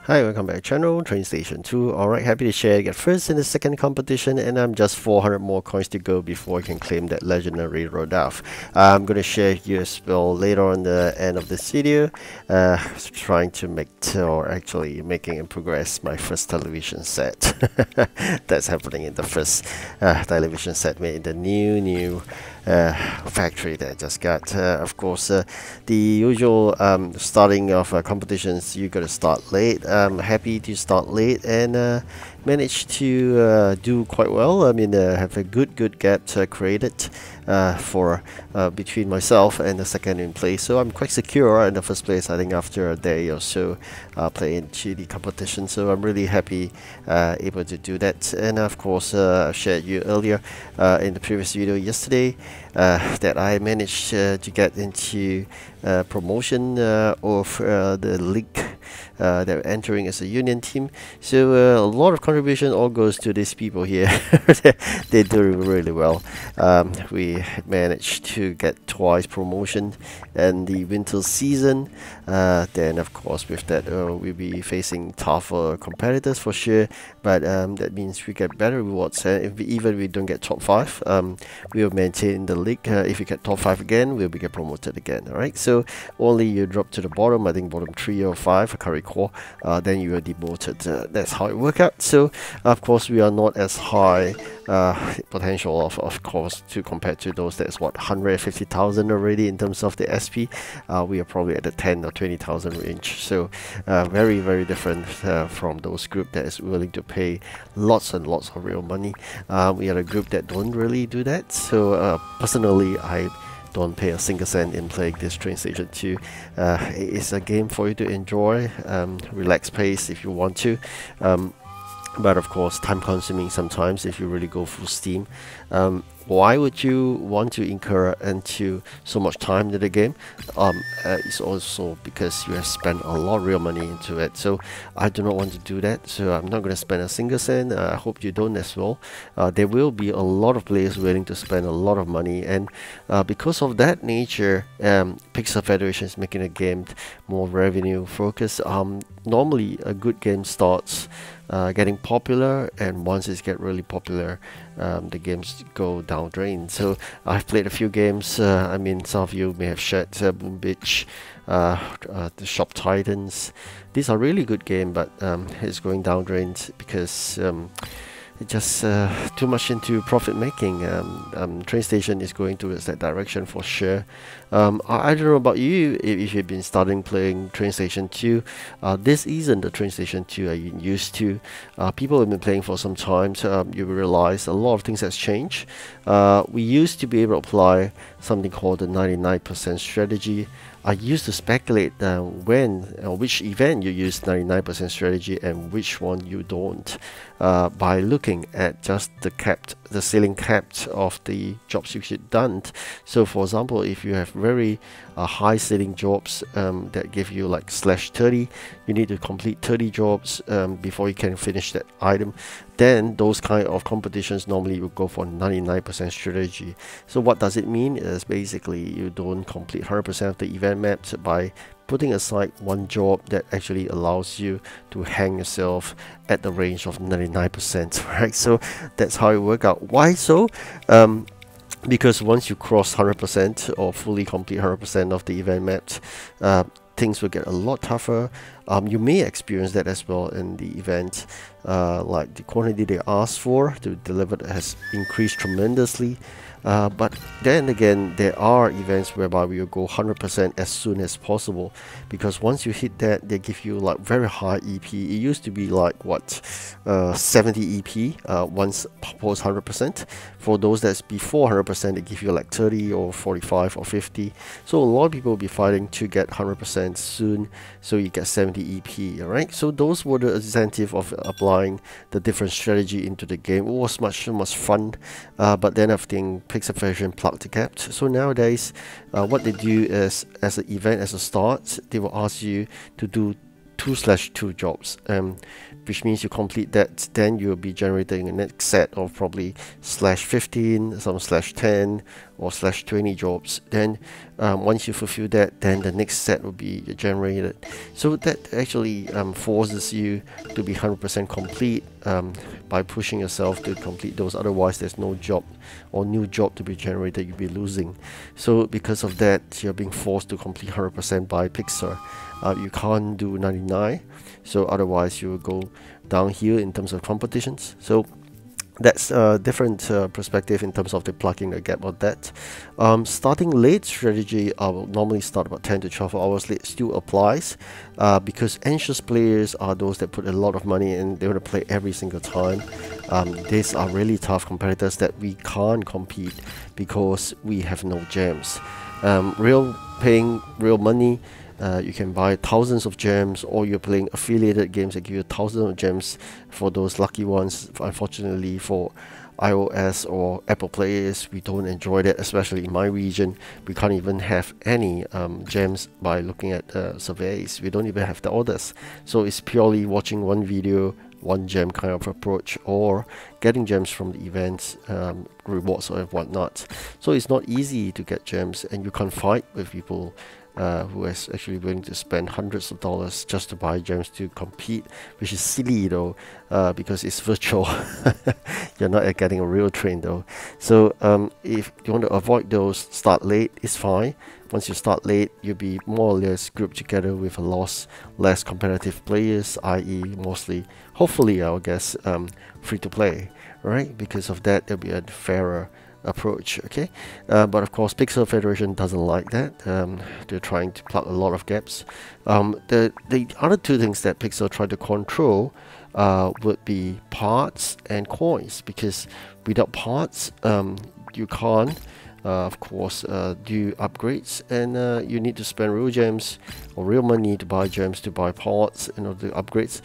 Hi, welcome back to channel, TrainStation2. Alright, happy to share. I get first in the second competition, and I'm just 400 more coins to go before I can claim that legendary Rodolph. I'm going to share here as well later on the end of this video, trying to make, or actually making in progress, my first television set. That's happening in the first television set made in the new factory that I just got. Of course, the usual starting of competitions, you got to start late. I'm happy to start late and managed to do quite well. I mean, have a good gap created for between myself and the second in place, so I'm quite secure in the first place. I think after a day or so playing into the competition, so I'm really happy able to do that. And of course, I shared you earlier in the previous video yesterday that I managed to get into promotion of the league that we're entering as a union team. So a lot of contribution all goes to these people here. They're doing really well. We managed to get twice promotion in the winter season. Then of course with that we'll be facing tougher competitors for sure, but that means we get better rewards. If even we don't get top 5, we'll maintain the league. If we get top 5 again, we'll get promoted again. Alright, so only you drop to the bottom, I think bottom 3 or 5, I can't recall, then you are demoted. That's how it works out. So of course we are not as high potential of course to compare to those that's what 150,000 already in terms of the SP. We are probably at the 10 or 20,000 range, so very different from those group that is willing to pay lots and lots of real money. We are a group that don't really do that, so personally I don't pay a single cent in playing this TrainStation2. It's a game for you to enjoy, relaxed pace if you want to, but of course time consuming sometimes if you really go full steam. Why would you want to incur into so much time into the game? It's also because you have spent a lot of real money into it, so I do not want to do that, so I'm not going to spend a single cent. I hope you don't as well. There will be a lot of players willing to spend a lot of money, and because of that nature, Pixel Federation is making the game more revenue focused. Normally a good game starts getting popular, and once it gets really popular, the games go down drain. So I've played a few games. I mean, some of you may have shared Boom Beach, the Shop Titans. These are really good games, but it's going down drain because just too much into profit making. TrainStation is going towards that direction for sure. I don't know about you, if you've been starting playing TrainStation2. This isn't the TrainStation2 I'm used to. People have been playing for some time, so you will realize a lot of things has changed. We used to be able to apply something called the 99% strategy. I used to speculate when or which event you use 99% strategy and which one you don't, by looking at just the ceiling capped of the jobs you should done. So for example, if you have very high ceiling jobs that give you like /30, you need to complete 30 jobs before you can finish that item, then those kind of competitions normally will go for 99% strategy. So what does it mean is basically you don't complete 100% of the event maps by putting aside one job that actually allows you to hang yourself at the range of 99%, right? So that's how it works out. Why so? Because once you cross 100% or fully complete 100% of the event maps, things will get a lot tougher. You may experience that as well in the event, like the quantity they ask for to deliver has increased tremendously. But then again, there are events whereby we will go 100% as soon as possible, because once you hit that, they give you like very high EP. It used to be like what 70 EP once post 100%. For those that's before 100%, they give you like 30 or 45 or 50. So a lot of people will be fighting to get 100% soon, so you get 70 EP. Alright, so those were the incentive of applying the different strategy into the game. It was much fun, but then everything Pixel Federation plugged the gap. So nowadays, what they do is, as an event as a start, they will ask you to do 2/2 jobs, which means you complete that, then you'll be generating a next set of probably /15, some /10, or /20 jobs. Then once you fulfill that, then the next set will be generated. So that actually forces you to be 100% complete by pushing yourself to complete those. Otherwise, there's no job or new job to be generated. You'll be losing. So because of that, you're being forced to complete 100% by Pixar. You can't do 99, so otherwise you will go downhill in terms of competitions. So that's a different perspective in terms of the plugging the gap of that. Starting late strategy, I will normally start about 10 to 12 hours late, still applies because anxious players are those that put a lot of money and they want to play every single time. These are really tough competitors that we can't compete because we have no gems. Paying real money, you can buy thousands of gems, or you're playing affiliated games that give you thousands of gems for those lucky ones. Unfortunately, for iOS or Apple players, we don't enjoy that, especially in my region. We can't even have any gems by looking at surveys. We don't even have the orders. So it's purely watching one video, one gem kind of approach, or getting gems from the events, rewards or whatnot. So it's not easy to get gems, and you can't fight with people who is actually willing to spend hundreds of dollars just to buy gems to compete, which is silly though, because it's virtual. You're not getting a real train though. So if you want to avoid those, start late is fine. Once you start late, you'll be more or less grouped together with less competitive players, i.e. mostly, hopefully, I guess, free to play, right? Because of that, there'll be a fairer approach. Okay, but of course Pixel Federation doesn't like that. They're trying to plug a lot of gaps. The other two things that Pixel try to control would be parts and coins, because without parts you can't of course do upgrades, and you need to spend real gems or real money to buy gems, to buy parts, and the upgrades.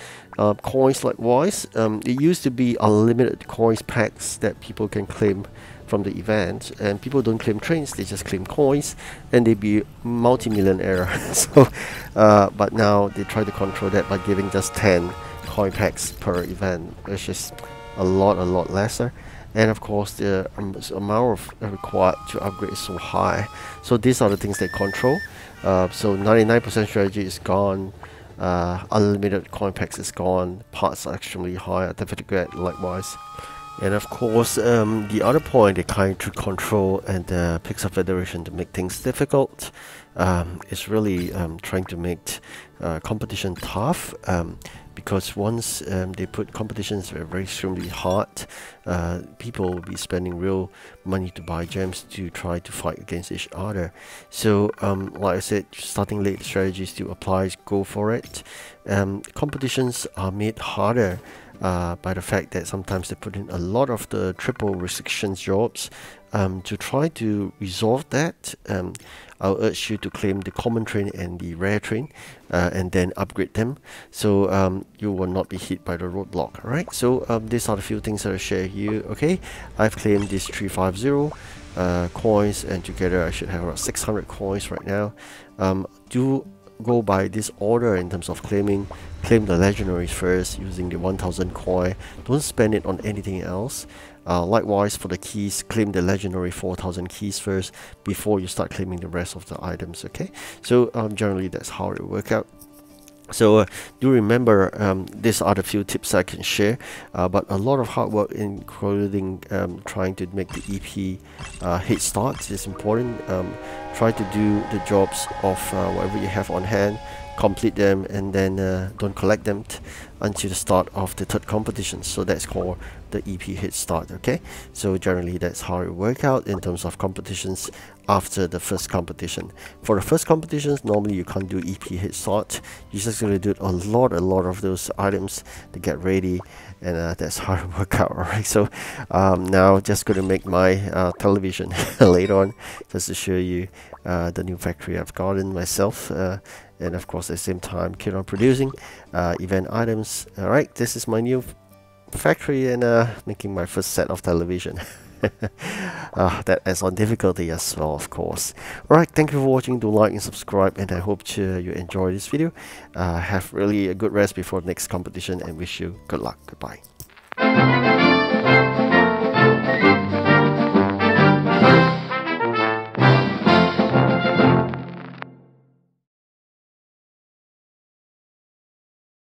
Coins likewise, it used to be unlimited coins packs that people can claim from the event, and people don't claim trains, they just claim coins, and they be multi-millionaire. So but now they try to control that by giving just 10 coin packs per event, which is a lot lesser. And of course the amount of required to upgrade is so high. So these are the things they control. So 99% strategy is gone, unlimited coin packs is gone, parts are extremely high, difficult to get likewise. And of course, the other point they kind to control, and the Pixel Federation to make things difficult, is really trying to make competition tough, because once they put competitions very extremely hard, people will be spending real money to buy gems to try to fight against each other. So like I said, starting late strategy still applies, go for it. Competitions are made harder by the fact that sometimes they put in a lot of the triple restrictions jobs. To try to resolve that, I'll urge you to claim the common train and the rare train, and then upgrade them, so you will not be hit by the roadblock. Alright, so these are the few things that I share here. Okay, I've claimed this 350 coins, and together I should have around 600 coins right now. Do go by this order in terms of claiming. Claim the legendaries first using the 1000 coin. Don't spend it on anything else. Likewise for the keys, claim the legendary 4000 keys first before you start claiming the rest of the items. Okay, so generally that's how it will work out. So do remember, these are the few tips I can share, but a lot of hard work, including trying to make the EP head start, is important. Try to do the jobs of whatever you have on hand, complete them, and then don't collect them until the start of the third competition. So that's called the EP head start. Okay, so generally that's how it work out in terms of competitions after the first competition. For the first competitions, normally you can't do EP head start. You're just going to do a lot of those items to get ready, and that's how it work out. Alright, so now just going to make my television later on, just to show you the new factory I've gotten myself, and of course at the same time keep on producing event items. Alright, this is my new factory, and making my first set of television. That adds on difficulty as well, of course. Alright, thank you for watching. Do like and subscribe, and I hope you enjoy this video. Have really a good rest before the next competition, and wish you good luck. Goodbye.